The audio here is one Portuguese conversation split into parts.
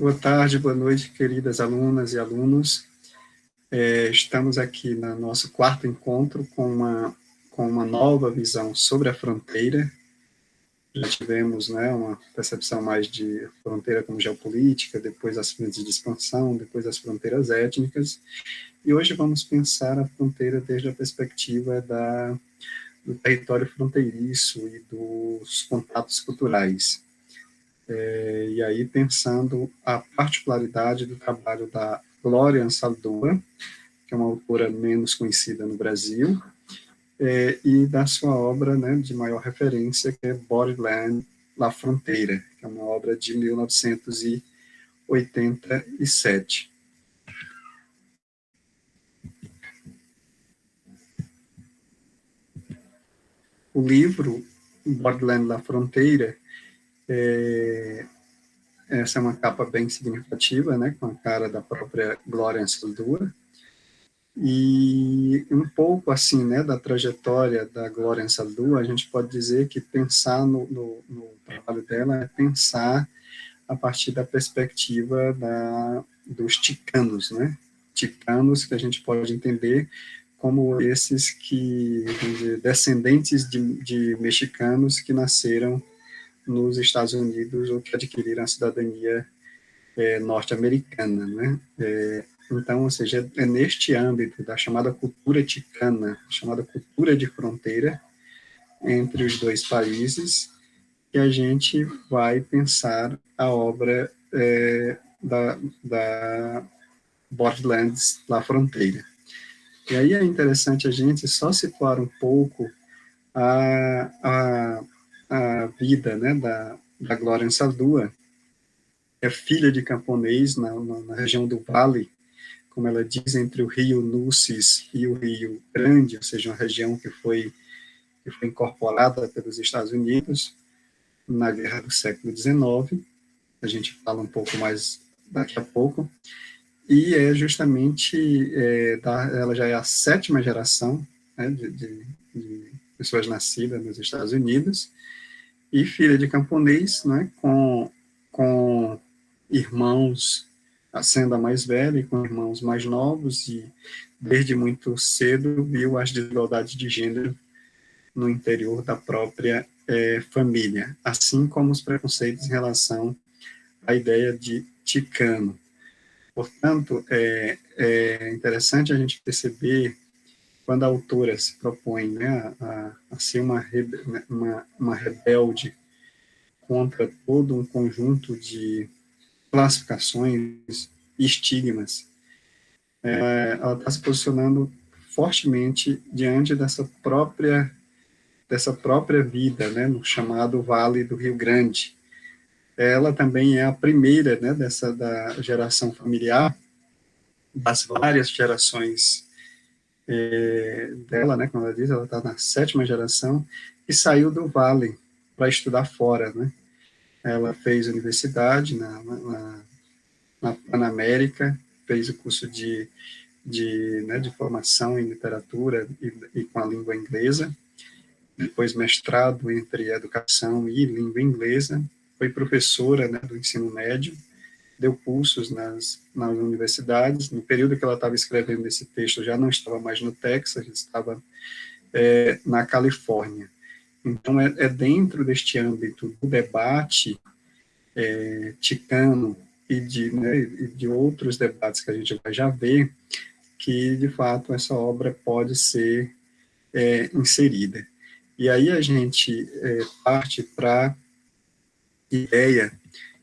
Boa tarde, boa noite, queridas alunas e alunos. Estamos aqui no nosso quarto encontro com uma nova visão sobre a fronteira. Já tivemos, né, uma percepção mais de fronteira como geopolítica, depois as fronteiras de expansão, depois as fronteiras étnicas, e hoje vamos pensar a fronteira desde a perspectiva do território fronteiriço e dos contatos culturais. E aí pensando a particularidade do trabalho da Glória Ansaldúa, que é uma autora menos conhecida no Brasil, e da sua obra, né, de maior referência, que é Borderland, La Fronteira, que é uma obra de 1987. O livro Borderland, La Fronteira, essa é uma capa bem significativa, né, com a cara da própria Glória Ansaldúa, e um pouco assim, né, da trajetória da Glória Ansaldúa, a gente pode dizer que pensar no trabalho dela é pensar a partir da perspectiva dos ticanos, né? Ticanos que a gente pode entender como esses que, vamos dizer, descendentes de mexicanos que nasceram nos Estados Unidos ou que adquiriram a cidadania norte-americana, né? Então, ou seja, é neste âmbito da chamada cultura ticana, chamada cultura de fronteira entre os dois países, que a gente vai pensar a obra da Borderlands, La Fronteira. E aí é interessante a gente só situar um pouco a, a, a vida, né, da Glória Ansaldúa, que é filha de camponês na região do Vale, como ela diz, entre o rio Nuces e o rio Grande, ou seja, uma região que foi incorporada pelos Estados Unidos na guerra do século XIX. A gente fala um pouco mais daqui a pouco. E é justamente, ela já é a sétima geração, né, de pessoas nascidas nos Estados Unidos, e filha de camponês, né, com irmãos, sendo a mais velha, e com irmãos mais novos, e desde muito cedo viu as desigualdades de gênero no interior da própria família, assim como os preconceitos em relação à ideia de ticano. Portanto, é interessante a gente perceber quando a autora se propõe, né, a ser uma rebelde contra todo um conjunto de classificações e estigmas, ela está se posicionando fortemente diante dessa própria vida, né, no chamado Vale do Rio Grande. Ela também é a primeira, né, da geração familiar, das várias gerações dela, né, como ela diz, ela está na sétima geração, e saiu do Vale para estudar fora, né. Ela fez universidade na Panamérica, fez o curso de formação em literatura e com a língua inglesa, depois mestrado entre educação e língua inglesa, foi professora, né, do ensino médio, deu cursos nas universidades. No período que ela estava escrevendo esse texto, já não estava mais no Texas, estava na Califórnia. Então, é dentro deste âmbito do debate ticano e de outros debates que a gente vai já ver, que, de fato, essa obra pode ser inserida. E aí a gente parte para a ideia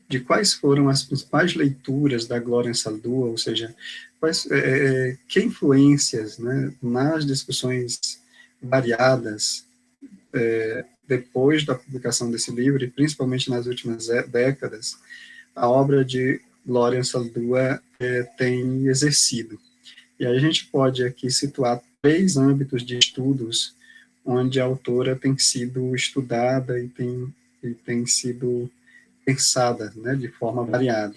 de quais foram as principais leituras da Glória Ansaldúa, ou seja, que influências, né, nas discussões variadas depois da publicação desse livro, e principalmente nas últimas décadas, a obra de Glória Ansaldúa tem exercido. E aí a gente pode aqui situar três âmbitos de estudos onde a autora tem sido estudada e tem sido pensada, né, de forma variada.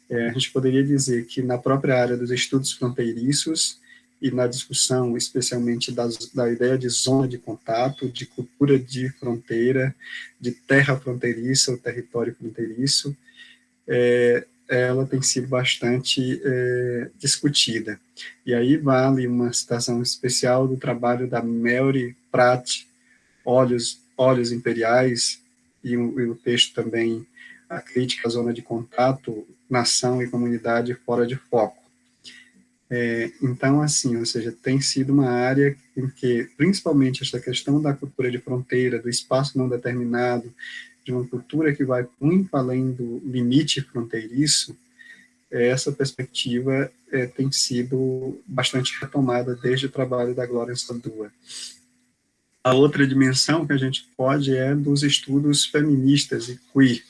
A gente poderia dizer que na própria área dos estudos fronteiriços e na discussão, especialmente da ideia de zona de contato, de cultura de fronteira, de terra fronteiriça ou território fronteiriço, ela tem sido bastante discutida. E aí vale uma citação especial do trabalho da Mary Pratt, Olhos Imperiais, e o texto também, A Crítica à Zona de Contato, Nação e Comunidade Fora de Foco. Então, assim, ou seja, tem sido uma área em que, principalmente, essa questão da cultura de fronteira, do espaço não determinado, de uma cultura que vai muito além do limite fronteiriço, essa perspectiva tem sido bastante retomada desde o trabalho da Glória Sadua. A outra dimensão que a gente pode é dos estudos feministas e queer,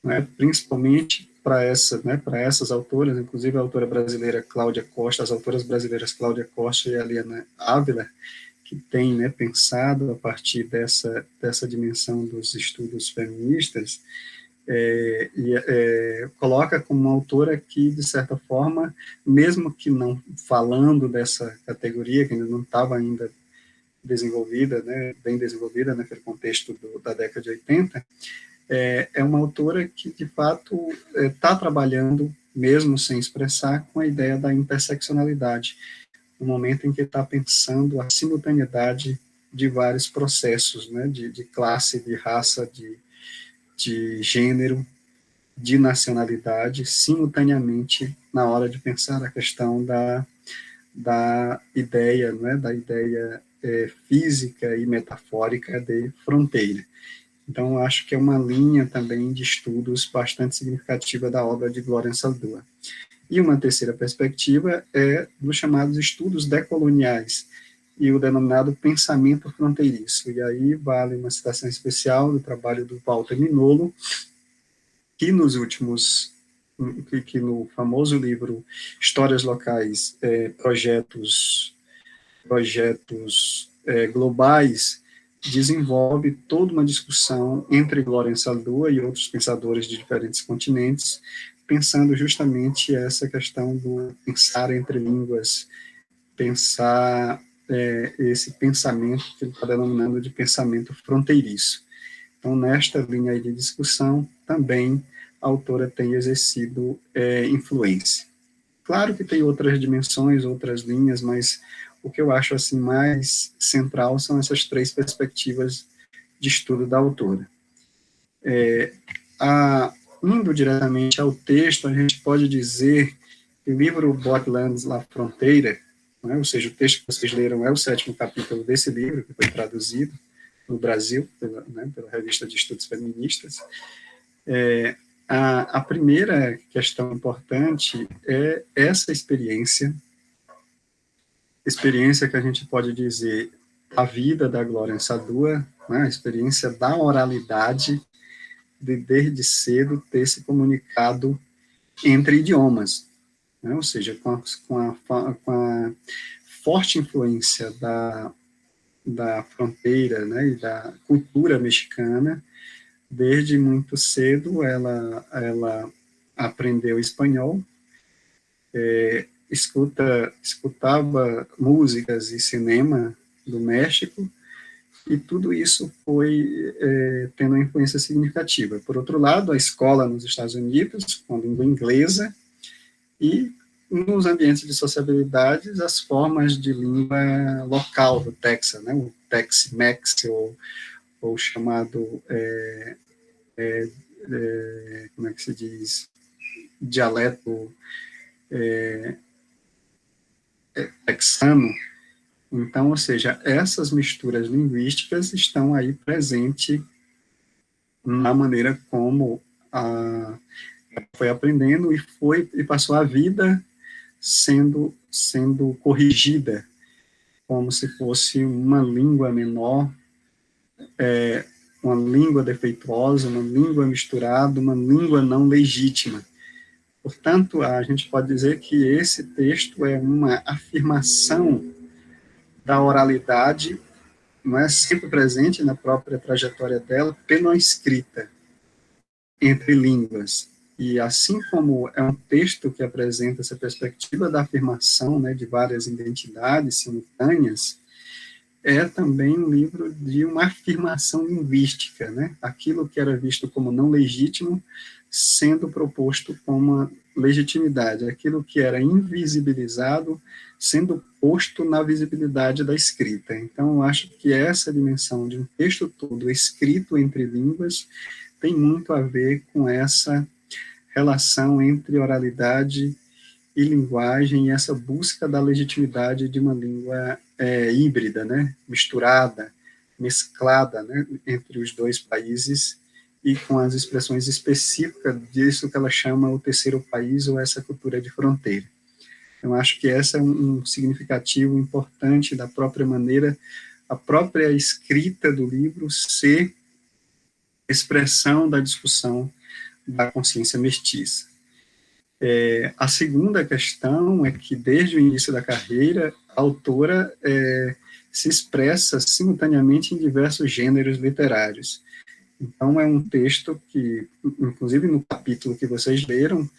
né, principalmente para essas autoras, inclusive a autora brasileira Cláudia Costa, as autoras brasileiras Cláudia Costa e Eliana Ávila, que tem, né, pensado a partir dessa dimensão dos estudos feministas, coloca como uma autora que, de certa forma, mesmo que não falando dessa categoria, que ainda não estava ainda desenvolvida, né, bem desenvolvida naquele contexto da década de 80, é uma autora que, de fato, está trabalhando, mesmo sem expressar, com a ideia da interseccionalidade, no momento em que está pensando a simultaneidade de vários processos, né, de classe, de raça, de gênero, de nacionalidade, simultaneamente, na hora de pensar a questão da ideia, né, da ideia física e metafórica de fronteira. Então, acho que é uma linha também de estudos bastante significativa da obra de Glória Sadua. E uma terceira perspectiva é dos chamados estudos decoloniais e o denominado pensamento fronteiriço. E aí vale uma citação especial do trabalho do Walter Mignolo, que no famoso livro Histórias Locais, projetos globais, desenvolve toda uma discussão entre Glória Sadua e outros pensadores de diferentes continentes, pensando justamente essa questão do pensar entre línguas, pensar esse pensamento que ele está denominando de pensamento fronteiriço. Então, nesta linha aí de discussão, também a autora tem exercido influência. Claro que tem outras dimensões, outras linhas, mas o que eu acho assim mais central são essas três perspectivas de estudo da autora. Indo diretamente ao texto, a gente pode dizer que o livro Botlands La Fronteira, né, ou seja, o texto que vocês leram é o 7º capítulo desse livro, que foi traduzido no Brasil, pela Revista de Estudos Feministas. A primeira questão importante é essa experiência que a gente pode dizer a vida da Glória Sadua, né, a experiência da oralidade, de desde cedo ter se comunicado entre idiomas, né, ou seja, com a forte influência da fronteira, né, e da cultura mexicana. Desde muito cedo ela aprendeu espanhol, escutava músicas e cinema do México, e tudo isso foi tendo uma influência significativa. Por outro lado, a escola nos Estados Unidos, com língua inglesa, e nos ambientes de sociabilidade, as formas de língua local do Texas, né, o Tex-Mex, ou chamado, como é que se diz, dialeto texano. Então, ou seja, essas misturas linguísticas estão aí presentes na maneira como foi aprendendo e passou a vida sendo corrigida como se fosse uma língua menor, uma língua defeituosa, uma língua misturada, uma língua não legítima. Portanto, a gente pode dizer que esse texto é uma afirmação da oralidade, não é sempre presente na própria trajetória dela, pela escrita, entre línguas. E assim como é um texto que apresenta essa perspectiva da afirmação, né, de várias identidades simultâneas, é também um livro de uma afirmação linguística, né? Aquilo que era visto como não legítimo sendo proposto como uma legitimidade, aquilo que era invisibilizado sendo posto na visibilidade da escrita. Então, eu acho que essa dimensão de um texto todo escrito entre línguas tem muito a ver com essa relação entre oralidade e linguagem, e essa busca da legitimidade de uma língua híbrida, né, misturada, mesclada, né, entre os dois países, e com as expressões específicas disso que ela chama o terceiro país, ou essa cultura de fronteira. Eu acho que esse é um significativo importante da própria maneira, a própria escrita do livro ser expressão da discussão da consciência mestiça. A segunda questão é que, desde o início da carreira, a autora se expressa simultaneamente em diversos gêneros literários. Então, é um texto que, inclusive no capítulo que vocês leram,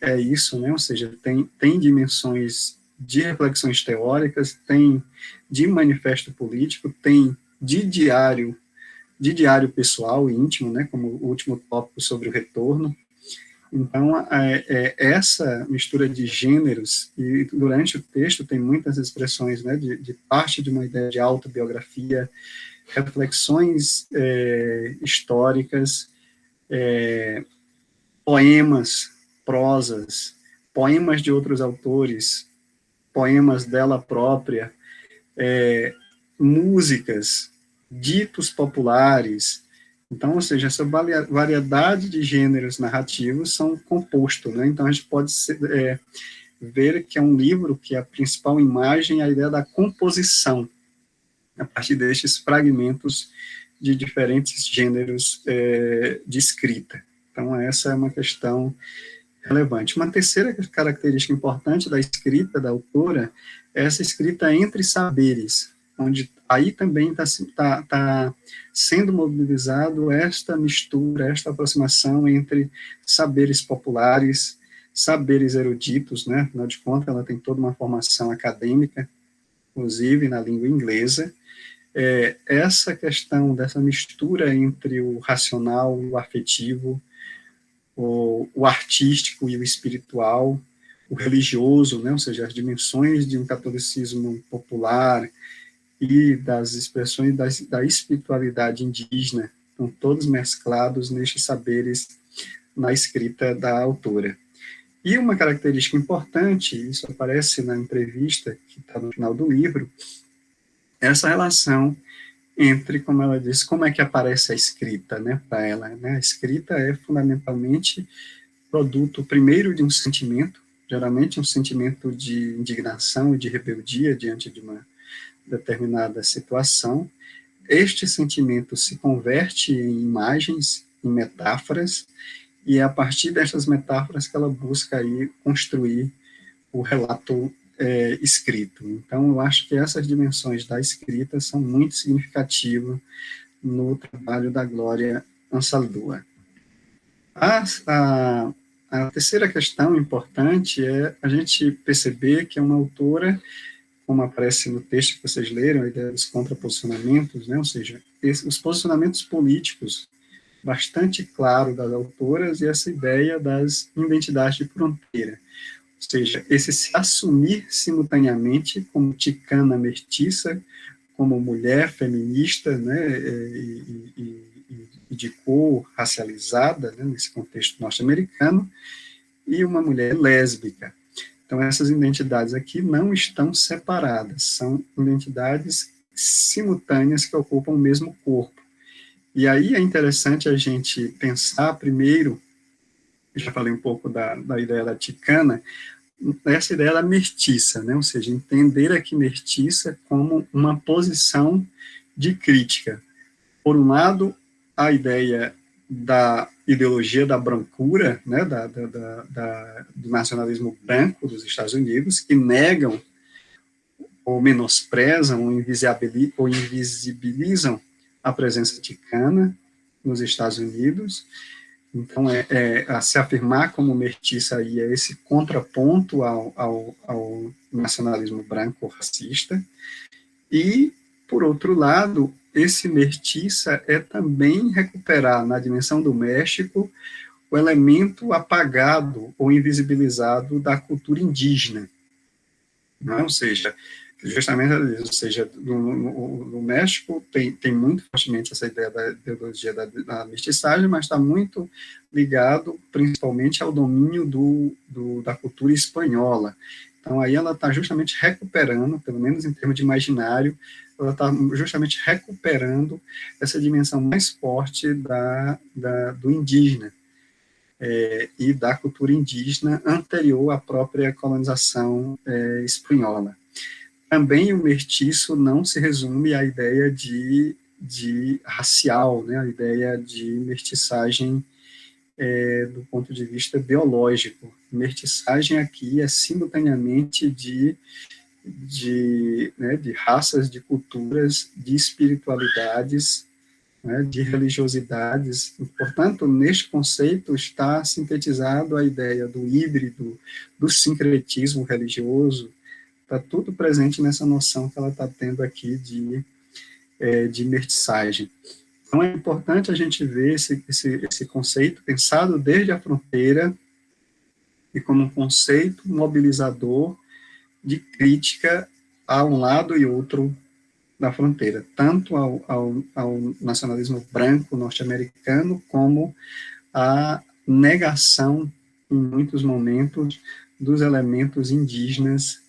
é isso, né? Ou seja, tem dimensões de reflexões teóricas, tem de manifesto político, tem de diário pessoal e íntimo, né? Como o último tópico sobre o retorno. Então, essa mistura de gêneros, e durante o texto tem muitas expressões, né, de parte de uma ideia de autobiografia, reflexões históricas, poemas, prosas, poemas de outros autores, poemas dela própria, músicas, ditos populares. Então, ou seja, essa variedade de gêneros narrativos são compostos, né? Então, a gente pode ver que é um livro que a principal imagem é a ideia da composição, a partir destes fragmentos de diferentes gêneros de escrita. Então, essa é uma questão relevante. Uma terceira característica importante da escrita da autora é essa escrita entre saberes, onde aí também está sendo mobilizado esta mistura, esta aproximação entre saberes populares, saberes eruditos, né? Afinal de contas, ela tem toda uma formação acadêmica, inclusive na língua inglesa. Essa questão dessa mistura entre o racional, o afetivo, o artístico e o espiritual, o religioso, né? Ou seja, as dimensões de um catolicismo popular e das expressões da espiritualidade indígena, estão todos mesclados nestes saberes na escrita da autora. E uma característica importante, isso aparece na entrevista que está no final do livro, é essa relação entre, como ela diz, como é que aparece a escrita, né, para ela, né? A escrita é fundamentalmente produto, primeiro, de um sentimento, geralmente um sentimento de indignação e de rebeldia diante de uma determinada situação. Este sentimento se converte em imagens, em metáforas, e é a partir dessas metáforas que ela busca aí construir o relato escrito. Então, eu acho que essas dimensões da escrita são muito significativas no trabalho da Glória Ansaldúa. A terceira questão importante é a gente perceber que é uma autora, como aparece no texto que vocês leram, a ideia dos contraposicionamentos, né? Ou seja, os posicionamentos políticos bastante claros das autoras, e essa ideia das identidades de fronteira. Ou seja, esse se assumir simultaneamente como ticana mestiça, como mulher feminista, né, e de cor racializada, né, nesse contexto norte-americano, e uma mulher lésbica. Então, essas identidades aqui não estão separadas, são identidades simultâneas que ocupam o mesmo corpo. E aí é interessante a gente pensar primeiro, eu já falei um pouco da ideia da ticana, essa ideia da mestiça, né? Ou seja, entender aqui mestiça como uma posição de crítica. Por um lado, a ideia da ideologia da brancura, né? Do nacionalismo branco dos Estados Unidos, que negam ou menosprezam ou invisibilizam a presença ticana nos Estados Unidos. Então, a se afirmar como mestiça aí é esse contraponto ao nacionalismo branco racista. E, por outro lado, esse mestiça é também recuperar na dimensão do México o elemento apagado ou invisibilizado da cultura indígena, né? Ou seja, justamente, ou seja, no México tem muito fortemente essa ideia da ideologia da mestiçagem, mas está muito ligado principalmente ao domínio da cultura espanhola. Então, aí ela está justamente recuperando, pelo menos em termos de imaginário, ela está justamente recuperando essa dimensão mais forte do indígena, e da cultura indígena anterior à própria colonização espanhola. Também o mestiço não se resume à ideia de racial, né, a ideia de mestiçagem do ponto de vista biológico. Mestiçagem aqui é simultaneamente de raças, de culturas, de espiritualidades, né, de religiosidades. Portanto, neste conceito está sintetizado a ideia do híbrido, do sincretismo religioso, está tudo presente nessa noção que ela está tendo aqui de mestiçagem. Então, é importante a gente ver esse conceito pensado desde a fronteira e como um conceito mobilizador de crítica a um lado e outro da fronteira, tanto ao nacionalismo branco norte-americano, como a negação, em muitos momentos, dos elementos indígenas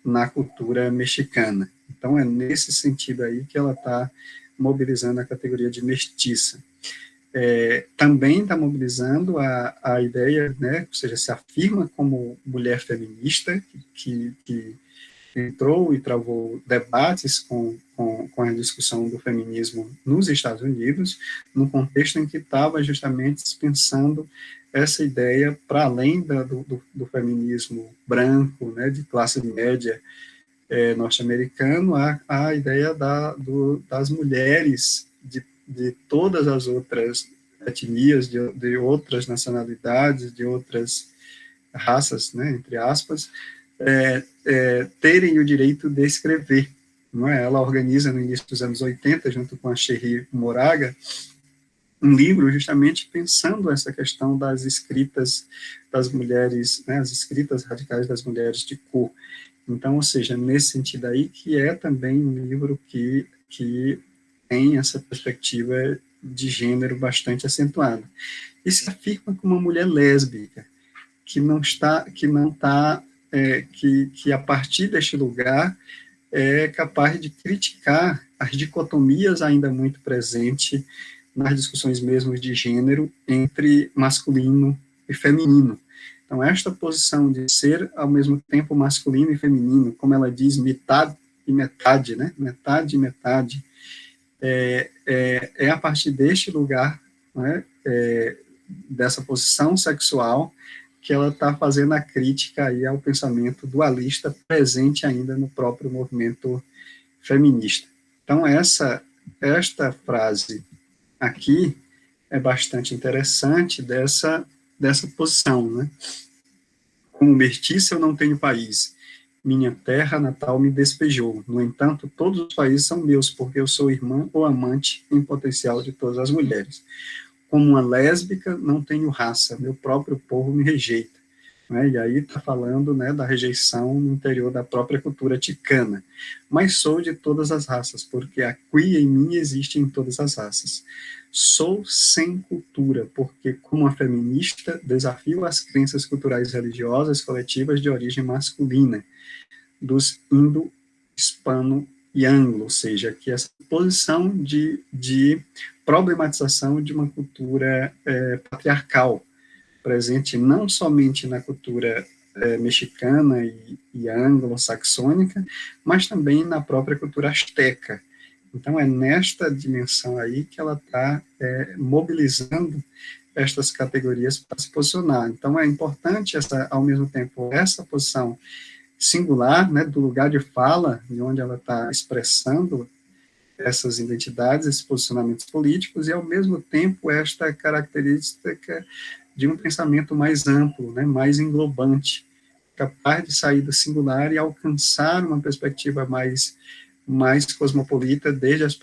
na cultura mexicana. Então, é nesse sentido aí que ela está mobilizando a categoria de mestiça. Também está mobilizando a ideia, né, ou seja, se afirma como mulher feminista, que entrou e travou debates com a discussão do feminismo nos Estados Unidos, no contexto em que estava justamente pensando essa ideia para além do feminismo branco, né, de classe média norte-americano, a ideia das mulheres de todas as outras etnias, de outras nacionalidades, de outras raças, né, entre aspas, terem o direito de escrever. Não é? Ela organiza, no início dos anos 80, junto com a Cherry Moraga, um livro justamente pensando essa questão das escritas das mulheres, né, as escritas radicais das mulheres de cor. Então, ou seja, nesse sentido aí, que é também um livro que tem essa perspectiva de gênero bastante acentuada. E se afirma como uma mulher lésbica, que a partir deste lugar é capaz de criticar as dicotomias ainda muito presentes nas discussões mesmo de gênero entre masculino e feminino. Então, esta posição de ser ao mesmo tempo masculino e feminino, como ela diz, metade e metade, né? Metade e metade, a partir deste lugar, né, dessa posição sexual, que ela está fazendo a crítica aí ao pensamento dualista presente ainda no próprio movimento feminista. Então, esta frase aqui é bastante interessante dessa posição, né? Como mestiça eu não tenho país, minha terra natal me despejou. No entanto, todos os países são meus, porque eu sou irmã ou amante em potencial de todas as mulheres. Como uma lésbica, não tenho raça, meu próprio povo me rejeita. Né? E aí está falando, né, da rejeição no interior da própria cultura ticana. Mas sou de todas as raças, porque a quia em mim existe em todas as raças. Sou sem cultura, porque, como uma feminista, desafio as crenças culturais religiosas coletivas de origem masculina, dos indo, hispano e anglo, ou seja, que essa posição de problematização de uma cultura patriarcal, presente não somente na cultura mexicana e anglo-saxônica, mas também na própria cultura asteca. Então, é nesta dimensão aí que ela está mobilizando estas categorias para se posicionar. Então, é importante, ao mesmo tempo, essa posição singular, né, do lugar de fala, de onde ela está expressando essas identidades, esses posicionamentos políticos, e, ao mesmo tempo, esta característica de um pensamento mais amplo, né, mais englobante, capaz de sair do singular e alcançar uma perspectiva mais mais cosmopolita desde as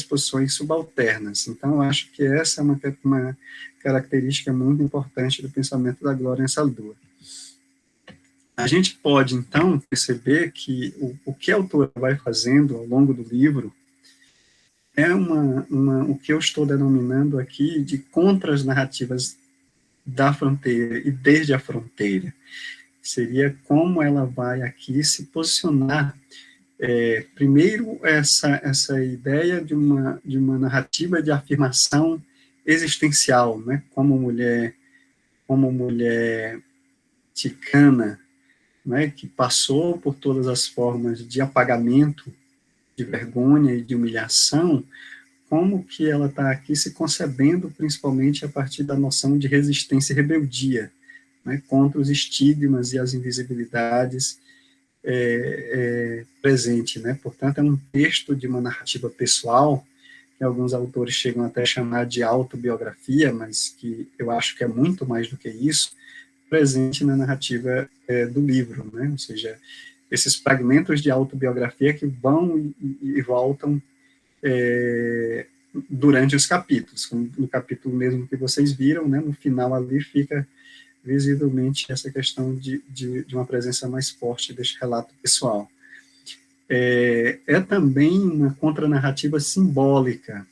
posições subalternas. Então, eu acho que essa é uma característica muito importante do pensamento da Glória Ansaldo. A gente pode, então, perceber que o que a autora vai fazendo ao longo do livro é o que eu estou denominando aqui de contras narrativas da fronteira e desde a fronteira. Seria como ela vai aqui se posicionar. Primeiro, essa ideia de uma narrativa de afirmação existencial, né, como mulher ticana, né, que passou por todas as formas de apagamento, de vergonha e de humilhação, como que ela está aqui se concebendo principalmente a partir da noção de resistência e rebeldia, né, contra os estigmas e as invisibilidades presente, né? Portanto, é um texto de uma narrativa pessoal, que alguns autores chegam até a chamar de autobiografia, mas que eu acho que é muito mais do que isso, presente na narrativa do livro, né? Ou seja, esses fragmentos de autobiografia que vão e voltam durante os capítulos, como no capítulo mesmo que vocês viram, né? No final ali fica visivelmente essa questão de uma presença mais forte deste relato pessoal. Também uma contranarrativa simbólica,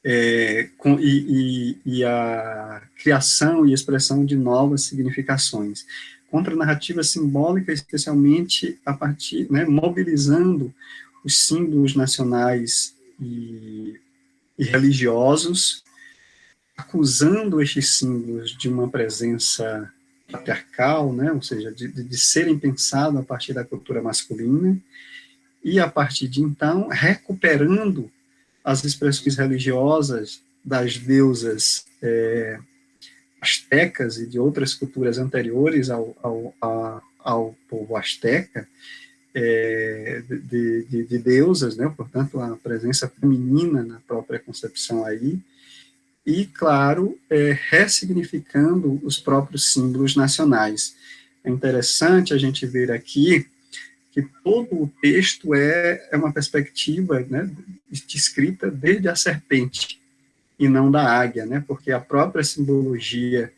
e a criação e expressão de novas significações. Contranarrativa simbólica, especialmente a partir, né, mobilizando os símbolos nacionais e religiosos, acusando estes símbolos de uma presença patriarcal, né, ou seja, de serem pensados a partir da cultura masculina, e a partir de então, recuperando as expressões religiosas das deusas astecas e de outras culturas anteriores ao povo asteca, de deusas, né, portanto, a presença feminina na própria concepção aí, e, claro, ressignificando os próprios símbolos nacionais. É interessante a gente ver aqui que todo o texto é uma perspectiva, né, descrita desde a serpente e não da águia, né, porque a própria simbologia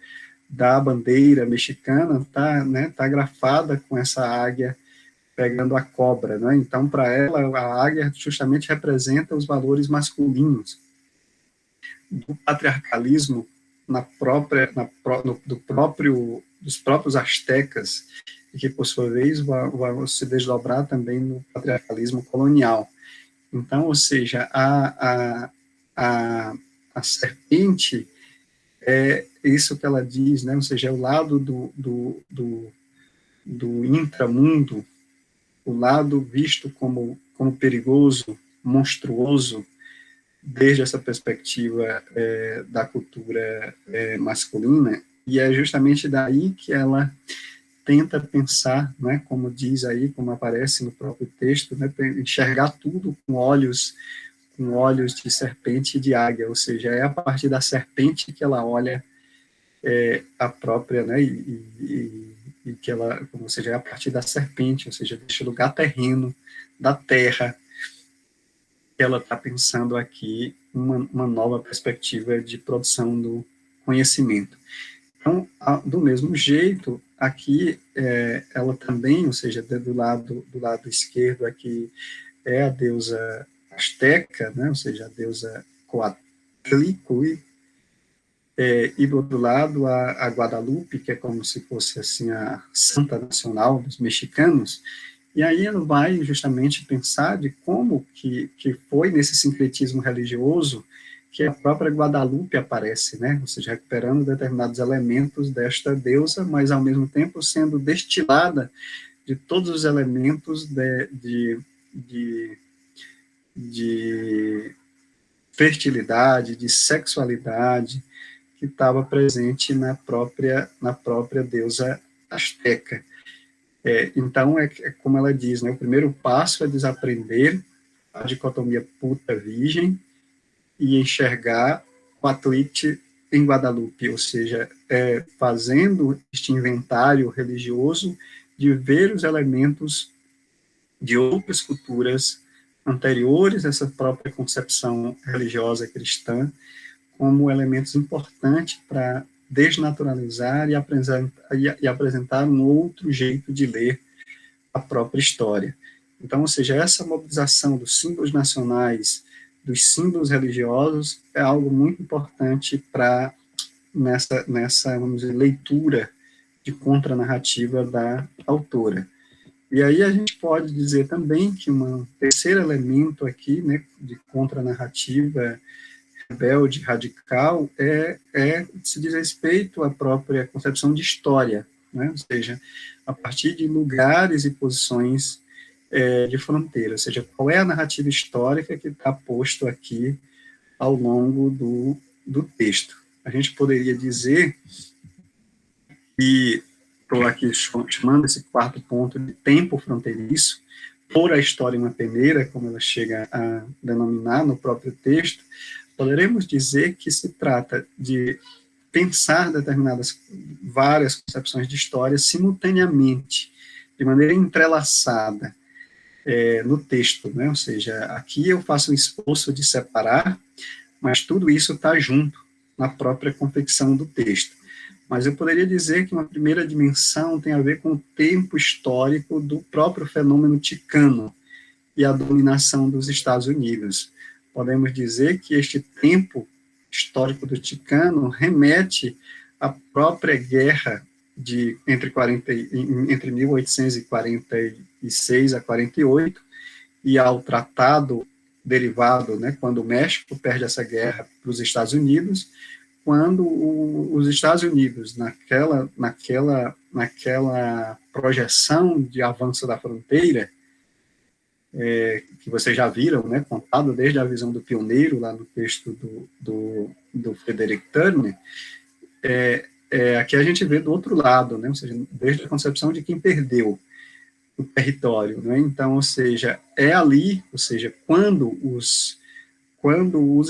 da bandeira mexicana está, né, tá grafada com essa águia pegando a cobra, né, então para ela a águia justamente representa os valores masculinos do patriarcalismo dos próprios astecas, e que, por sua vez, vai se desdobrar também no patriarcalismo colonial. Então, ou seja, a serpente é isso que ela diz, né? Ou seja, é o lado do intramundo, o lado visto como perigoso, monstruoso, desde essa perspectiva da cultura masculina, e é justamente daí que ela tenta pensar, né, como diz aí, como aparece no próprio texto, né, enxergar tudo com olhos de serpente e de águia, ou seja, é a partir da serpente que ela olha a própria, né, e que ela, ou seja, é a partir da serpente, ou seja, deste lugar terreno, da terra, que ela está pensando aqui uma nova perspectiva de produção do conhecimento. Então, do mesmo jeito, aqui ela também, ou seja, do lado esquerdo aqui é a deusa asteca, né, ou seja, a deusa Coatlicue, e do outro lado a Guadalupe, que é como se fosse assim a santa nacional dos mexicanos. E aí ela vai justamente pensar de como que foi nesse sincretismo religioso que a própria Guadalupe aparece, né? Ou seja, recuperando determinados elementos desta deusa, mas ao mesmo tempo sendo destilada de todos os elementos de fertilidade, de sexualidade que estava presente na própria deusa asteca. Então, como ela diz, né, o primeiro passo é desaprender a dicotomia puta-virgem e enxergar o Atlit em Guadalupe, ou seja, fazendo este inventário religioso de ver os elementos de outras culturas anteriores a essa própria concepção religiosa cristã, como elementos importantes para desnaturalizar e apresentar um outro jeito de ler a própria história. Então, ou seja, essa mobilização dos símbolos nacionais, dos símbolos religiosos, é algo muito importante para nessa, vamos dizer, leitura de contranarrativa da autora. E aí a gente pode dizer também que um terceiro elemento aqui, né, de contranarrativa rebelde, radical, se diz respeito à própria concepção de história, né, ou seja, a partir de lugares e posições de fronteira, ou seja, qual é a narrativa histórica que está posto aqui ao longo do texto. A gente poderia dizer que, estou aqui chamando esse quarto ponto de tempo fronteiriço, por a história uma peneira, como ela chega a denominar no próprio texto, poderemos dizer que se trata de pensar várias concepções de história simultaneamente, de maneira entrelaçada no texto, né? Ou seja, aqui eu faço um esforço de separar, mas tudo isso está junto na própria confecção do texto. Mas eu poderia dizer que uma primeira dimensão tem a ver com o tempo histórico do próprio fenômeno ticano e a dominação dos Estados Unidos. Podemos dizer que este tempo histórico do ticano remete à própria guerra entre 1846 a 48 e ao tratado derivado, né, quando o México perde essa guerra para os Estados Unidos, quando os Estados Unidos, naquela projeção de avanço da fronteira, que vocês já viram, né, contado desde a visão do pioneiro, lá no texto do Frederick Turner, aqui a gente vê do outro lado, né, ou seja, desde a concepção de quem perdeu o território, né, então, ou seja, é ali, ou seja, quando os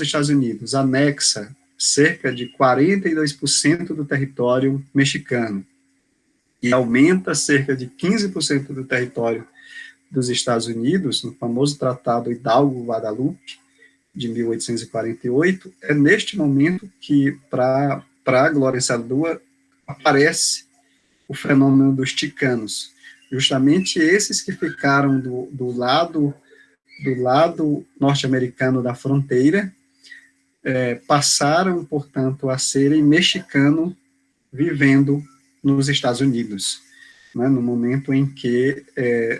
Estados Unidos anexa cerca de 42% do território mexicano e aumenta cerca de 15% do território dos Estados Unidos, no famoso Tratado Hidalgo-Guadalupe, de 1848, é neste momento que, para a Glória Sadua, aparece o fenômeno dos ticanos, justamente esses que ficaram do lado norte-americano da fronteira, passaram, portanto, a serem mexicanos vivendo nos Estados Unidos, né, no momento em que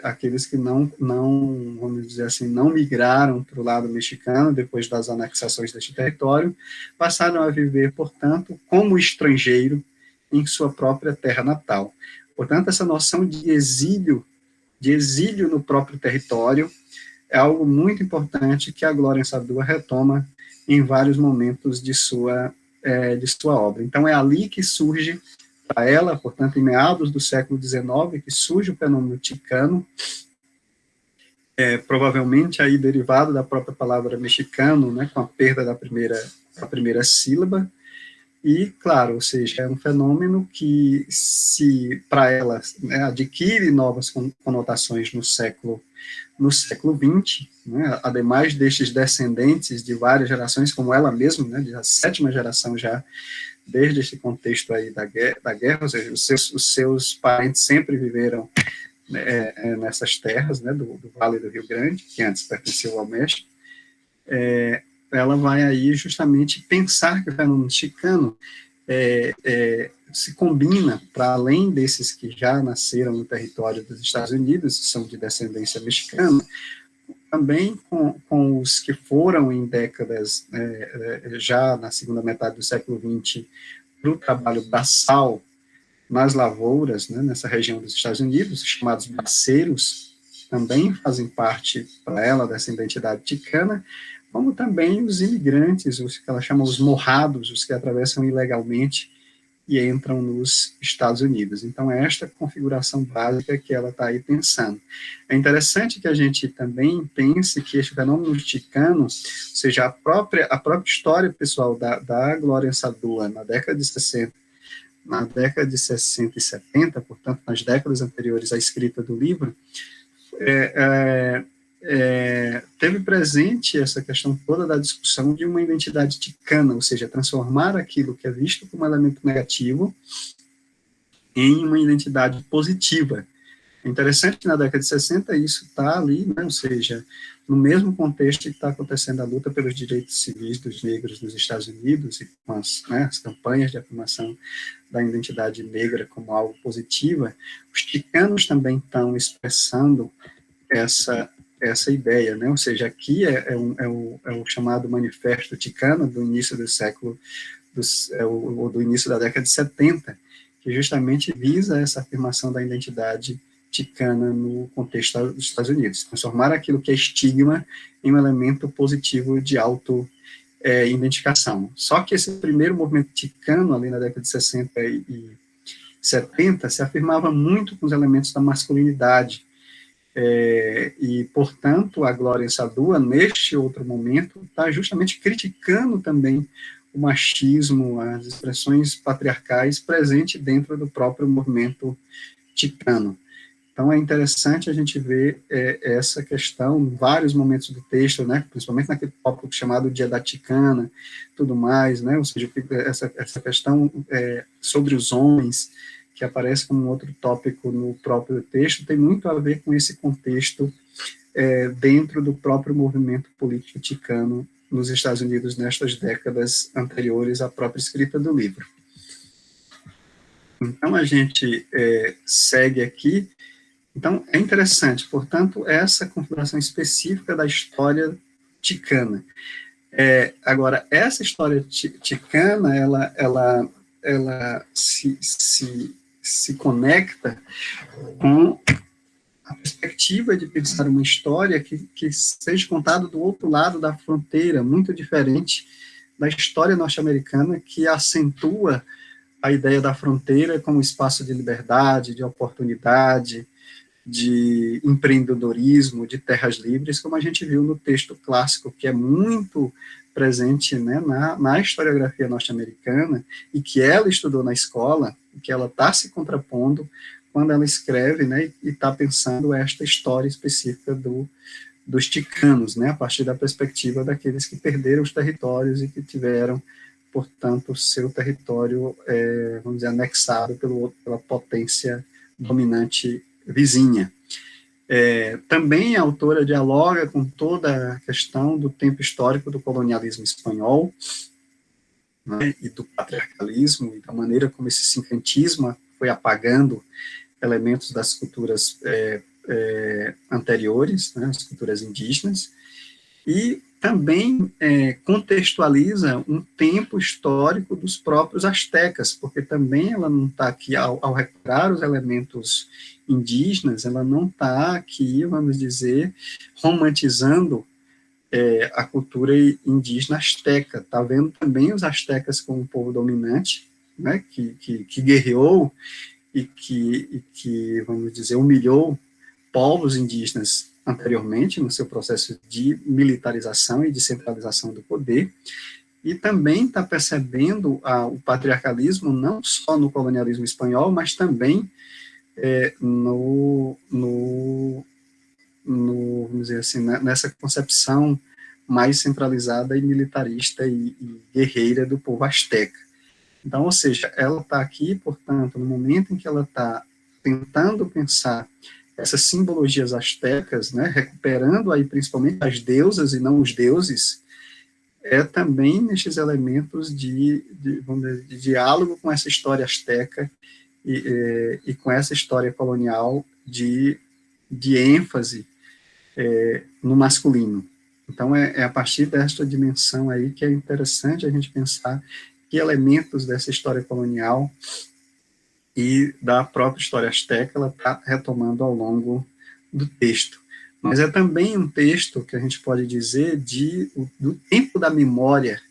aqueles que não, vamos dizer assim, não migraram para o lado mexicano, depois das anexações deste território, passaram a viver, portanto, como estrangeiro em sua própria terra natal. Portanto, essa noção de exílio no próprio território, é algo muito importante que a Glória Sadua retoma em vários momentos de sua obra. Então, é ali que surge, para ela, portanto, em meados do século XIX, que surge o fenômeno ticano, provavelmente aí derivado da própria palavra mexicano, né, com a perda da primeira sílaba, e, claro, ou seja, é um fenômeno que, para ela, né, adquire novas conotações no século XX, né, ademais destes descendentes de várias gerações, como ela mesma, né, da sétima geração já, desde esse contexto aí da guerra, ou seja, os seus parentes sempre viveram nessas terras, né, do Vale do Rio Grande, que antes pertenceu ao México, ela vai aí justamente pensar que o fenômeno chicano se combina, para além desses que já nasceram no território dos Estados Unidos, são de descendência mexicana, também com os que foram em décadas, já na segunda metade do século XX, para o trabalho braçal nas lavouras, né, nessa região dos Estados Unidos, chamados braceiros, também fazem parte, para ela, dessa identidade ticana, como também os imigrantes, os que ela chama os morrados, os que atravessam ilegalmente e entram nos Estados Unidos. Então, é esta configuração básica que ela está aí pensando. É interessante que a gente também pense que este fenômeno ticano, ou seja, a própria história pessoal da Glória Sadua na década de 60 e 70, portanto, nas décadas anteriores à escrita do livro, teve presente essa questão toda da discussão de uma identidade ticana, ou seja, transformar aquilo que é visto como elemento negativo em uma identidade positiva. É interessante que na década de 60 isso está ali, né, ou seja, no mesmo contexto que está acontecendo a luta pelos direitos civis dos negros nos Estados Unidos e com as campanhas de afirmação da identidade negra como algo positiva, os ticanos também estão expressando essa ideia, né? Ou seja, aqui é o chamado Manifesto Ticano do início do século, do início da década de 70, que justamente visa essa afirmação da identidade ticana no contexto dos Estados Unidos, transformar aquilo que é estigma em um elemento positivo de auto-identificação. Só que esse primeiro movimento ticano, ali na década de 60 e 70, se afirmava muito com os elementos da masculinidade, e, portanto, a Glória Sadua, neste outro momento, está justamente criticando também o machismo, as expressões patriarcais presentes dentro do próprio movimento ticano. Então, é interessante a gente ver essa questão em vários momentos do texto, né, principalmente naquele tópico chamado Dia da Ticana, tudo mais, né, ou seja, essa questão sobre os homens, que aparece como outro tópico no próprio texto, tem muito a ver com esse contexto dentro do próprio movimento político ticano nos Estados Unidos nestas décadas anteriores à própria escrita do livro. Então, a gente segue aqui. Então, é interessante, portanto, essa configuração específica da história ticana. Agora, essa história ticana, ela se conecta com a perspectiva de pensar uma história que seja contada do outro lado da fronteira, muito diferente da história norte-americana, que acentua a ideia da fronteira como espaço de liberdade, de oportunidade, de empreendedorismo, de terras livres, como a gente viu no texto clássico, que é muito presente, né, na historiografia norte-americana, e que ela estudou na escola, e que ela está se contrapondo quando ela escreve, né, e está pensando esta história específica dos ticanos, né, a partir da perspectiva daqueles que perderam os territórios e que tiveram, portanto, seu território, vamos dizer, anexado pela potência dominante vizinha. Também a autora dialoga com toda a questão do tempo histórico do colonialismo espanhol, né, e do patriarcalismo, e da maneira como esse sincretismo foi apagando elementos das culturas anteriores, né, as culturas indígenas, e também contextualiza um tempo histórico dos próprios astecas, porque também ela não está aqui, ao recuperar os elementos indígenas, ela não está aqui, vamos dizer, romantizando a cultura indígena asteca, está vendo também os astecas como um povo dominante, né, que guerreou e que, vamos dizer, humilhou povos indígenas anteriormente, no seu processo de militarização e de centralização do poder, e também está percebendo o patriarcalismo não só no colonialismo espanhol, mas também vamos dizer assim, nessa concepção mais centralizada e militarista e guerreira do povo asteca. Então, ou seja, ela está aqui, portanto, no momento em que ela está tentando pensar essas simbologias astecas, né, recuperando aí principalmente as deusas e não os deuses, também nestes elementos vamos dizer, de diálogo com essa história asteca e com essa história colonial de ênfase no masculino. Então, é a partir desta dimensão aí que é interessante a gente pensar que elementos dessa história colonial e da própria história asteca ela está retomando ao longo do texto. Mas é também um texto que a gente pode dizer do tempo da memória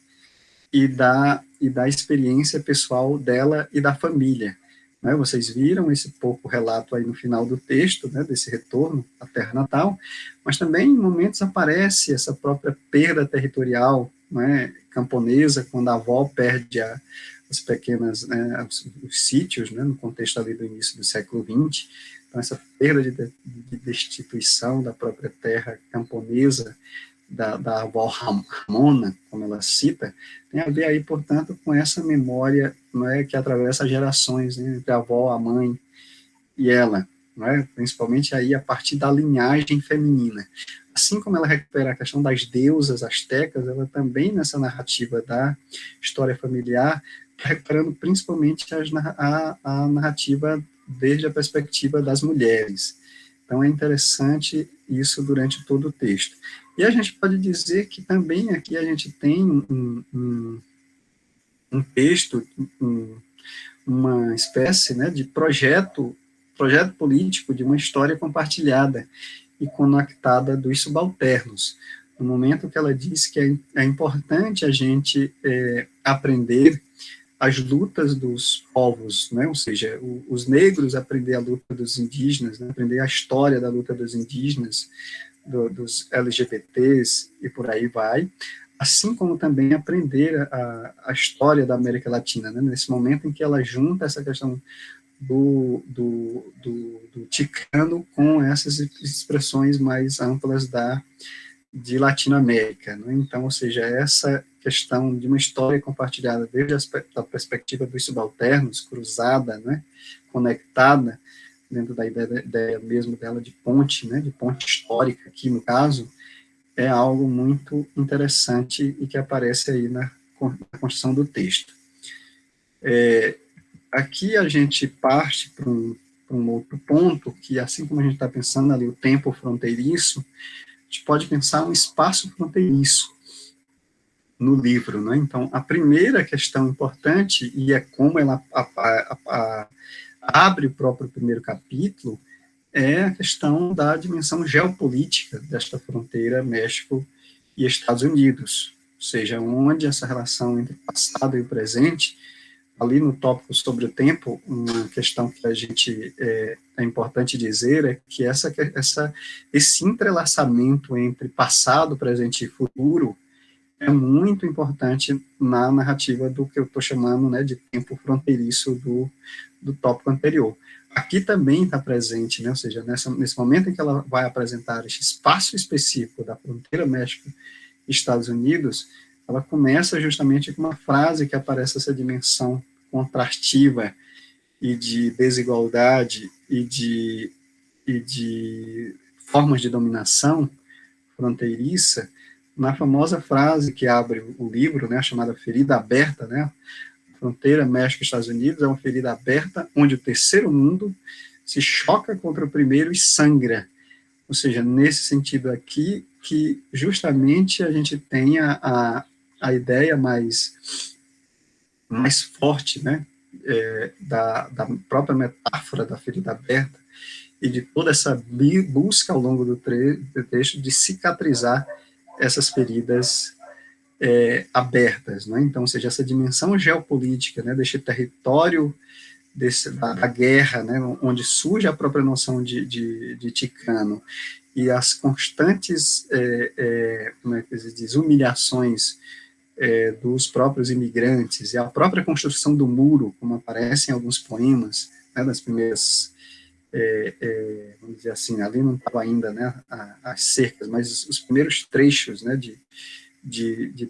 e da experiência pessoal dela e da família. Né? Vocês viram esse pouco relato aí no final do texto, né, desse retorno à terra natal, mas também em momentos aparece essa própria perda territorial, né, camponesa, quando a avó perde as pequenas, né, os sítios, né, no contexto ali do início do século XX, Então, essa perda de destituição da própria terra camponesa, da avó Ramona, como ela cita, tem a ver aí, portanto, com essa memória, não é, que atravessa gerações, né, entre a avó, a mãe e ela, não é, principalmente aí a partir da linhagem feminina. Assim como ela recupera a questão das deusas astecas, ela também, nessa narrativa da história familiar, está recuperando principalmente a narrativa desde a perspectiva das mulheres. Então, é interessante isso durante todo o texto. E a gente pode dizer que também aqui a gente tem um texto, uma espécie, né, de projeto político de uma história compartilhada e conectada dos subalternos. No momento que ela diz que é importante a gente aprender as lutas dos povos, né? Ou seja, os negros aprender a luta dos indígenas, né? Aprender a história da luta dos indígenas, dos LGBTs e por aí vai, assim como também aprender a história da América Latina, né? Nesse momento em que ela junta essa questão do ticano com essas expressões mais amplas de Latinoamérica, né? Então, ou seja, essa questão de uma história compartilhada desde a perspectiva dos subalternos, cruzada, né, conectada, dentro da ideia mesmo dela de ponte, né, de ponte histórica, aqui no caso, é algo muito interessante e que aparece aí na construção do texto. Aqui a gente parte para um outro ponto, que assim como a gente está pensando ali o tempo fronteiriço, a gente pode pensar um espaço fronteiriço no livro, né? Então, a primeira questão importante, e é como ela abre o próprio primeiro capítulo, é a questão da dimensão geopolítica desta fronteira México e Estados Unidos, ou seja, onde essa relação entre o passado e o presente, ali no tópico sobre o tempo, uma questão que a gente é importante dizer é que esse entrelaçamento entre passado, presente e futuro é muito importante na narrativa do que eu estou chamando, né, de tempo fronteiriço do tópico anterior. Aqui também está presente, né, ou seja, nesse momento em que ela vai apresentar esse espaço específico da fronteira México-Estados Unidos, ela começa justamente com uma frase que aparece essa dimensão contrastiva e de desigualdade e de formas de dominação fronteiriça, na famosa frase que abre o livro, né, chamada ferida aberta, né, fronteira México-Estados Unidos é uma ferida aberta onde o terceiro mundo se choca contra o primeiro e sangra. Ou seja, nesse sentido aqui, que justamente a gente tem a ideia mais forte, né, da própria metáfora da ferida aberta e de toda essa busca ao longo do texto de cicatrizar essas feridas abertas, né? Então, ou seja, essa dimensão geopolítica, né, deste território da guerra, né, onde surge a própria noção de ticano, e as constantes como é que se diz, humilhações dos próprios imigrantes, e a própria construção do muro, como aparece em alguns poemas, né, das primeiras, vamos dizer assim, ali não estava ainda, né, as cercas, mas os primeiros trechos, né, de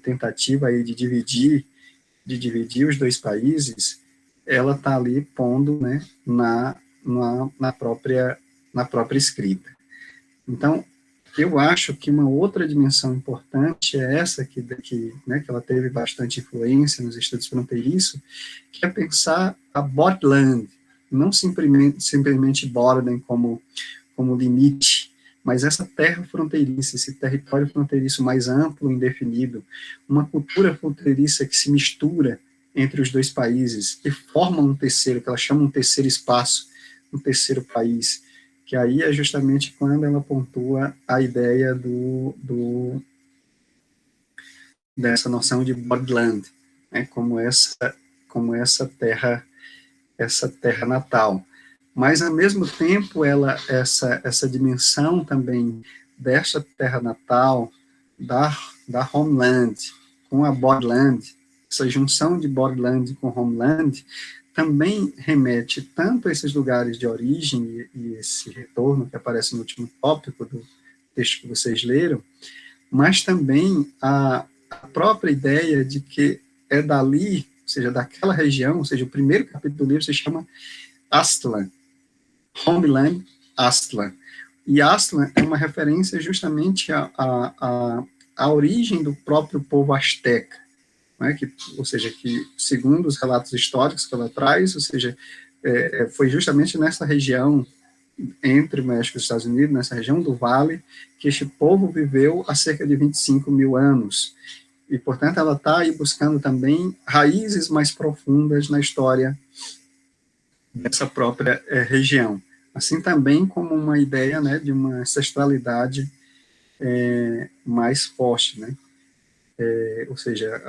tentativa aí de dividir os dois países, ela está ali pondo, né, na própria escrita. Então, eu acho que uma outra dimensão importante é essa né, que ela teve bastante influência nos estudos fronteiriços, que é pensar a borderland, não simplesmente border como limite, mas essa terra fronteiriça, esse território fronteiriço mais amplo, indefinido, uma cultura fronteiriça que se mistura entre os dois países e forma um terceiro, que ela chama um terceiro espaço, um terceiro país, que aí é justamente quando ela pontua a ideia dessa noção de borderland, né, como essa terra natal. Mas, ao mesmo tempo, essa dimensão também desta terra natal, da homeland, com a borderland, essa junção de borderland com homeland, também remete tanto a esses lugares de origem e esse retorno que aparece no último tópico do texto que vocês leram, mas também a própria ideia de que é dali, ou seja, daquela região, ou seja, o primeiro capítulo do livro se chama Aztlán, Homeland Aztlán. E Aztlán é uma referência justamente à origem do próprio povo asteca, né, ou seja, que segundo os relatos históricos que ela traz, ou seja, foi justamente nessa região entre o México e os Estados Unidos, nessa região do Vale, que este povo viveu há cerca de 25 mil anos. E, portanto, ela está aí buscando também raízes mais profundas na história dessa própria região. Assim também como uma ideia, né, de uma ancestralidade mais forte, né? Ou seja,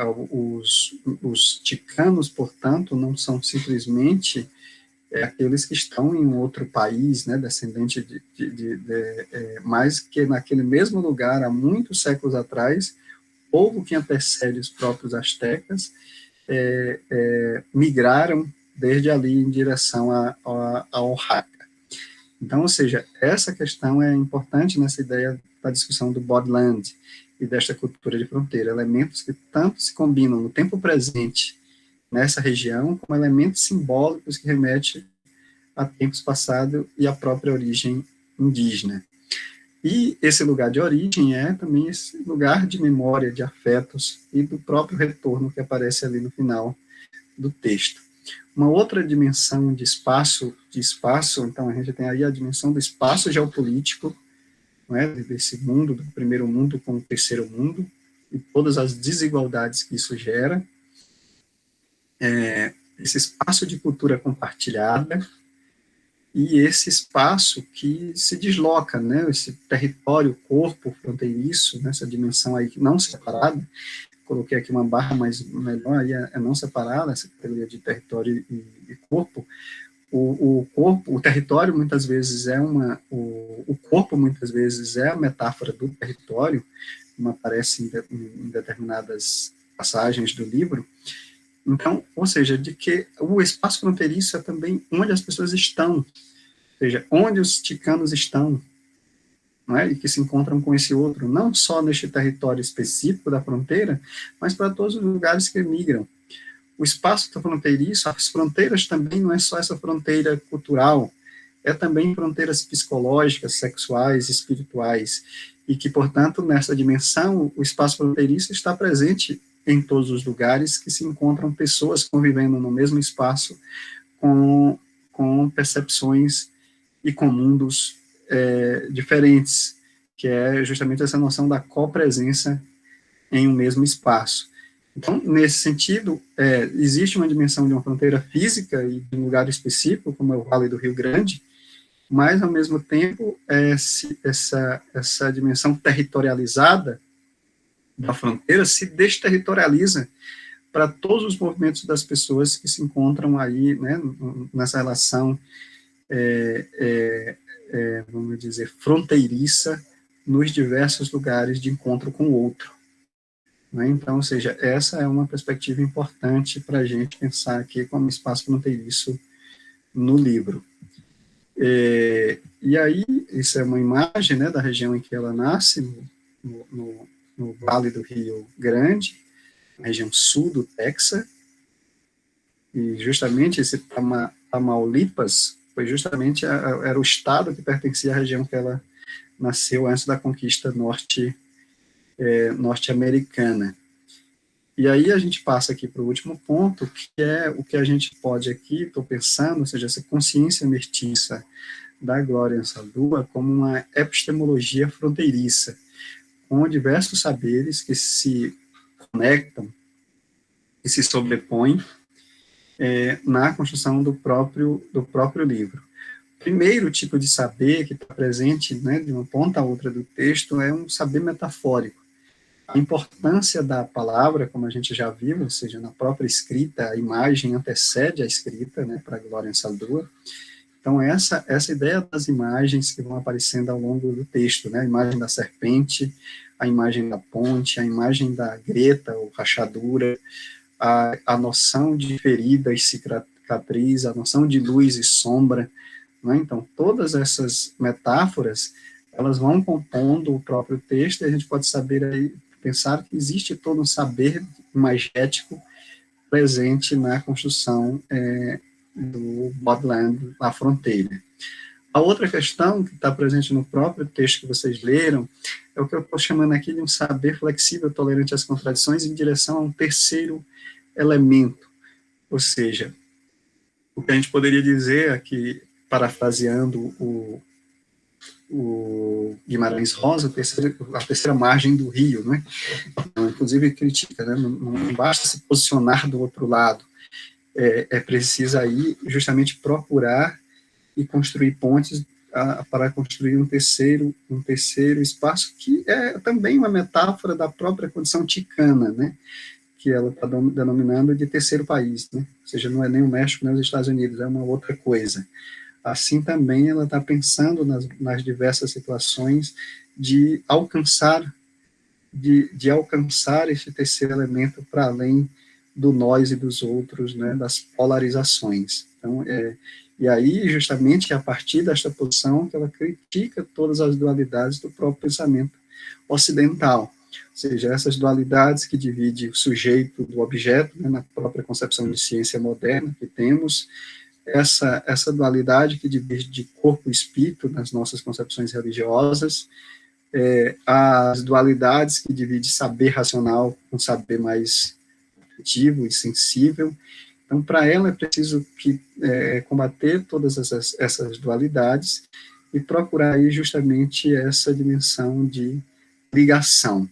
os ticanos, portanto, não são simplesmente aqueles que estão em um outro país, né, descendente mas que naquele mesmo lugar, há muitos séculos atrás, povo que antecede os próprios astecas, migraram desde ali em direção a Oaxaca. Então, ou seja, essa questão é importante nessa ideia da discussão do Bodland e desta cultura de fronteira, elementos que tanto se combinam no tempo presente nessa região, como elementos simbólicos que remetem a tempos passados e à própria origem indígena. E esse lugar de origem é também esse lugar de memória, de afetos e do próprio retorno que aparece ali no final do texto. Uma outra dimensão de espaço, então a gente tem aí a dimensão do espaço geopolítico, não é, desse mundo, do primeiro mundo com o terceiro mundo, e todas as desigualdades que isso gera, esse espaço de cultura compartilhada, e esse espaço que se desloca, né, esse território, corpo fronteiriço, nessa dimensão aí não separada, coloquei aqui uma barra, mas melhor aí é não separada, essa categoria de território e corpo. O corpo, o território muitas vezes o corpo muitas vezes é a metáfora do território, como aparece em determinadas passagens do livro. Então, ou seja, de que o espaço fronteiriço é também onde as pessoas estão, ou seja, onde os ticanos estão, não é? E que se encontram com esse outro, não só neste território específico da fronteira, mas para todos os lugares que migram. O espaço fronteiriço, as fronteiras também não é só essa fronteira cultural, é também fronteiras psicológicas, sexuais, espirituais, e que, portanto, nessa dimensão, o espaço fronteiriço está presente em todos os lugares que se encontram pessoas convivendo no mesmo espaço com percepções e com mundos diferentes, que é justamente essa noção da copresença em um mesmo espaço. Então, nesse sentido, existe uma dimensão de uma fronteira física e de um lugar específico, como é o Vale do Rio Grande, mas, ao mesmo tempo, essa dimensão territorializada da fronteira se desterritorializa para todos os movimentos das pessoas que se encontram aí, né, nessa relação, vamos dizer, fronteiriça nos diversos lugares de encontro com o outro. Né? Então, ou seja, essa é uma perspectiva importante para a gente pensar aqui como espaço fronteiriço no livro. E aí, isso é uma imagem, né, da região em que ela nasce, no Vale do Rio Grande, na região sul do Texas, e justamente esse Tamaulipas foi justamente era o estado que pertencia à região que ela nasceu antes da conquista norte-americana. E aí a gente passa aqui para o último ponto, que é o que a gente pode aqui, estou pensando, ou seja, essa consciência mestiça da Glória Anzaldúa como uma epistemologia fronteiriça, com diversos saberes que se conectam e se sobrepõem na construção do próprio livro. O primeiro tipo de saber que está presente, né, de uma ponta a outra do texto é um saber metafórico. A importância da palavra, como a gente já viu, ou seja, na própria escrita, a imagem antecede a escrita, né, para a Glória Anzaldúa. Então, essa ideia das imagens que vão aparecendo ao longo do texto, né, a imagem da serpente, a imagem da ponte, a imagem da greta ou rachadura, a noção de ferida e cicatriz, a noção de luz e sombra, né? Então, todas essas metáforas, elas vão compondo o próprio texto, e a gente pode saber aí, pensar que existe todo um saber imagético presente na construção do Bodleian, A Fronteira. A outra questão que está presente no próprio texto que vocês leram é o que eu estou chamando aqui de um saber flexível, tolerante às contradições, em direção a um terceiro elemento, ou seja, o que a gente poderia dizer aqui, parafraseando o Guimarães Rosa, a terceira margem do rio, né? Então, inclusive critica, né? Não basta se posicionar do outro lado, é preciso aí justamente procurar e construir pontes para construir um terceiro espaço, que é também uma metáfora da própria condição ticana, né? Que ela está denominando de terceiro país, né? Ou seja, não é nem o México nem os Estados Unidos, é uma outra coisa. Assim também ela está pensando nas diversas situações de alcançar esse terceiro elemento para além do nós e dos outros, né, das polarizações. Então, e aí, justamente, é a partir desta posição que ela critica todas as dualidades do próprio pensamento ocidental, ou seja, essas dualidades que dividem o sujeito do objeto, né, na própria concepção de ciência moderna que temos, essa dualidade que divide de corpo e espírito nas nossas concepções religiosas, as dualidades que dividem saber racional com saber mais afetivo e sensível. Então, para ela é preciso combater todas essas dualidades e procurar aí justamente essa dimensão de ligação.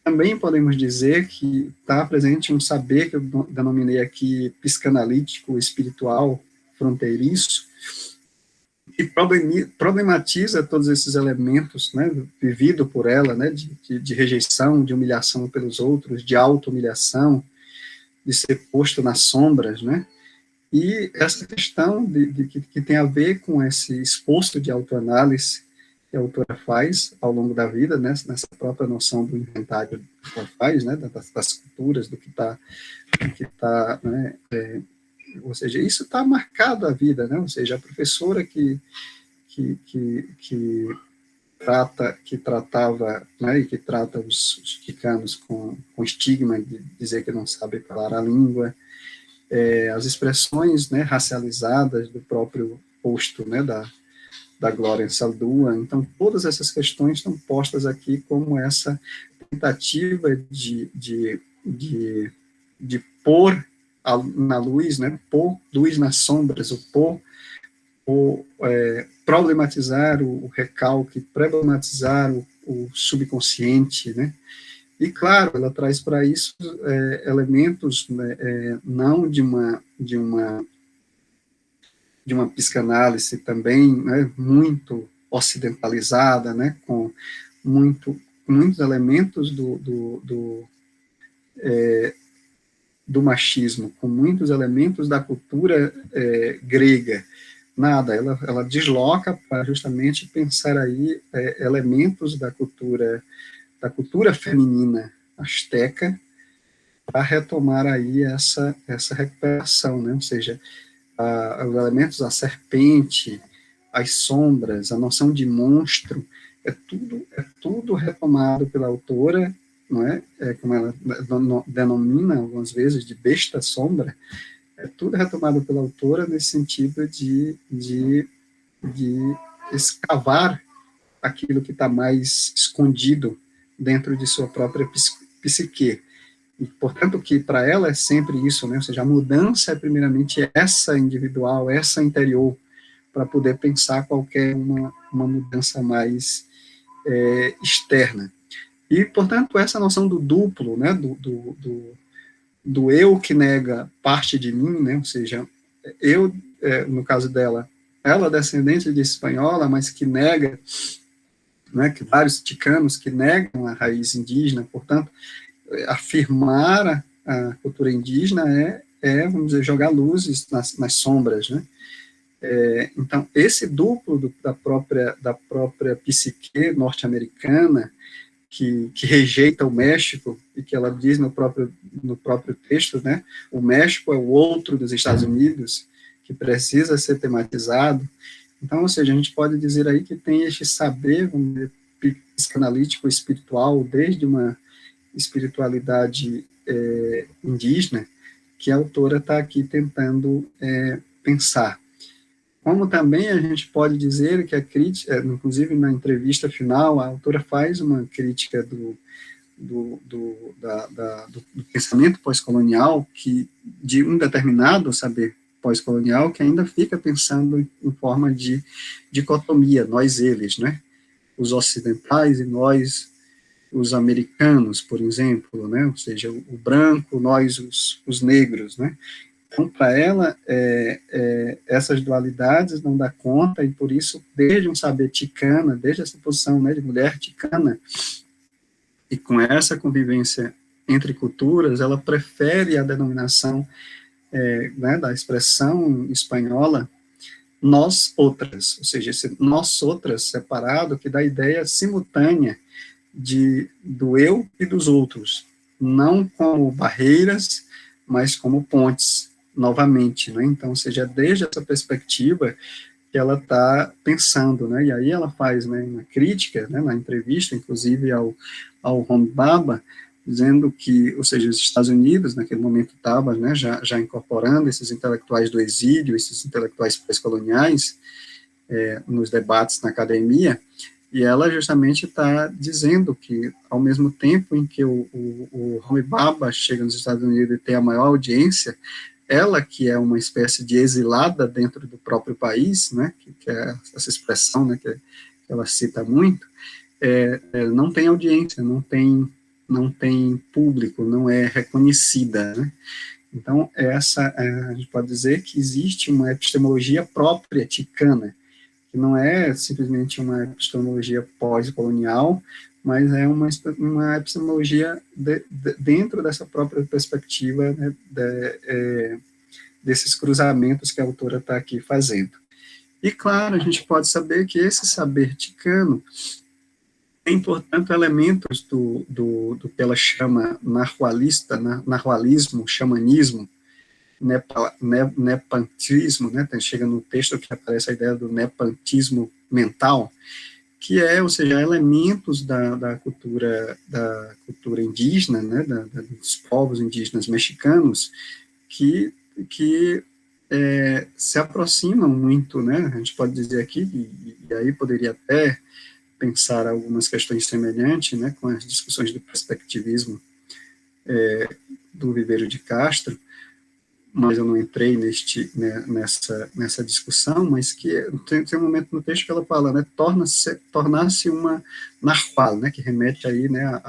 Também podemos dizer que está presente um saber que eu denominei aqui psicanalítico, espiritual, fronteiriço, e problematiza todos esses elementos, né, vivido por ela, né, de rejeição, de humilhação pelos outros, de auto-humilhação, de ser posto nas sombras, né, e essa questão que tem a ver com esse esforço de autoanálise que a autora faz ao longo da vida, né, nessa própria noção do inventário que ela faz, né, das culturas, do que está, né, ou seja, isso está marcado a vida, né, ou seja, a professora que tratava, né, e que trata os ticanos com estigma de dizer que não sabe falar a língua, as expressões, né, racializadas do próprio posto, né, da Glória Saldúa. Então, todas essas questões estão postas aqui como essa tentativa de pôr na luz, né, pôr luz nas sombras, problematizar o recalque, problematizar o subconsciente, né? E, claro, ela traz para isso elementos, né, não de uma psicanálise também, né, muito ocidentalizada, né, com muitos elementos do machismo, com muitos elementos da cultura grega. Nada, ela desloca para justamente pensar aí elementos da cultura feminina asteca, para retomar aí essa recuperação, né? Ou seja, os elementos da serpente, as sombras, a noção de monstro, é tudo retomado pela autora, não é? Como ela denomina algumas vezes de besta sombra, é tudo retomado pela autora nesse sentido de escavar aquilo que está mais escondido dentro de sua própria psique. E, portanto, que para ela é sempre isso, né? Ou seja, a mudança é primeiramente essa individual, essa interior, para poder pensar qualquer uma mudança mais externa. E, portanto, essa noção do duplo, né? Do eu que nega parte de mim, né? Ou seja, eu, no caso dela, ela é descendente de espanhola, mas que nega, né, que vários ticanos que negam a raiz indígena, portanto, afirmar a cultura indígena vamos dizer, jogar luzes nas sombras, né? Então, esse duplo da própria psique norte-americana que rejeita o México, e que ela diz no próprio texto, né, o México é o outro dos Estados Unidos, que precisa ser tematizado. Então, ou seja, a gente pode dizer aí que tem este saber, vamos dizer, psicanalítico espiritual, desde uma espiritualidade indígena, que a autora está aqui tentando pensar. Como também a gente pode dizer que a crítica, inclusive na entrevista final, a autora faz uma crítica do pensamento pós-colonial, de um determinado saber pós-colonial, que ainda fica pensando em forma de dicotomia, nós eles, né? Os ocidentais e nós, os americanos, por exemplo, né? Ou seja, o branco, nós, os negros, né? Então, para ela, essas dualidades não dá conta, e por isso, desde um saber ticana, desde essa posição, né, de mulher ticana, e com essa convivência entre culturas, ela prefere a denominação né, da expressão espanhola nós outras, ou seja, esse nós outras separado, que dá a ideia simultânea do eu e dos outros, não como barreiras, mas como pontes, novamente, né? Então, ou seja, desde essa perspectiva que ela está pensando, né? E aí ela faz, né, uma crítica, né, na entrevista, inclusive ao Homi Bhabha, dizendo que, ou seja, os Estados Unidos, naquele momento, estava, né, já incorporando esses intelectuais do exílio, esses intelectuais pós-coloniais, nos debates na academia, e ela justamente está dizendo que, ao mesmo tempo em que o Homi Bhabha chega nos Estados Unidos e tem a maior audiência, ela, que é uma espécie de exilada dentro do próprio país, né, que é essa expressão, né, que ela cita muito, não tem audiência, não tem público, não é reconhecida, né? Então, a gente pode dizer que existe uma epistemologia própria ticana, que não é simplesmente uma epistemologia pós-colonial, mas é uma epistemologia dentro dessa própria perspectiva, né, desses cruzamentos que a autora está aqui fazendo. E, claro, a gente pode saber que esse saber ticano tem, portanto, elementos do que ela chama nahualismo, xamanismo, nepantismo, né? Chega no texto que aparece a ideia do nepantismo mental, que ou seja, elementos da cultura indígena, né? Dos povos indígenas mexicanos, que se aproximam muito, né? A gente pode dizer aqui, e aí poderia até pensar algumas questões semelhantes, né, com as discussões do perspectivismo do Viveiro de Castro, mas eu não entrei nessa discussão, mas que tem um momento no texto que ela fala, né, tornar-se uma narwhal, né, que remete aí, né,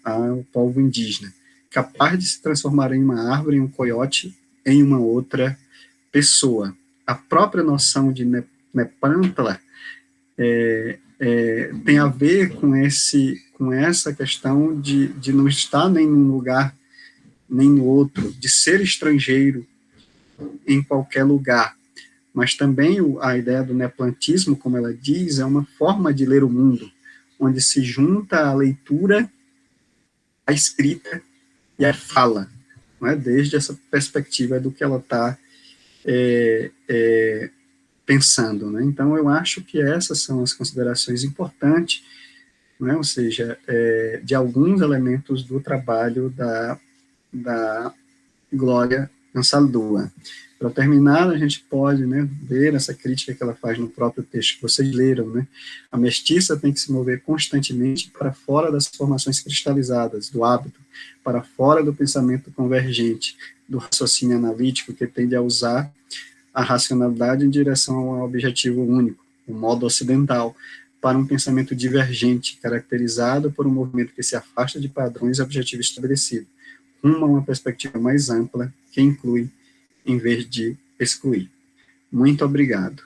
ao povo indígena, capaz de se transformar em uma árvore, em um coiote, em uma outra pessoa. A própria noção de Nepantla tem a ver com essa questão de não estar nem num lugar nem no outro, de ser estrangeiro em qualquer lugar. Mas também a ideia do neplantismo, como ela diz, é uma forma de ler o mundo, onde se junta a leitura, a escrita e a fala, não é? Desde essa perspectiva do que ela está pensando, né? Então, eu acho que essas são as considerações importantes, né? Ou seja, de alguns elementos do trabalho da Glória Ansaldúa. Para terminar, a gente pode, né, ver essa crítica que ela faz no próprio texto que vocês leram, né? A mestiça tem que se mover constantemente para fora das formações cristalizadas, do hábito, para fora do pensamento convergente, do raciocínio analítico que tende a usar a racionalidade em direção ao objetivo único, o modo ocidental, para um pensamento divergente, caracterizado por um movimento que se afasta de padrões e objetivos estabelecidos, rumo a uma perspectiva mais ampla, que inclui, em vez de excluir. Muito obrigado.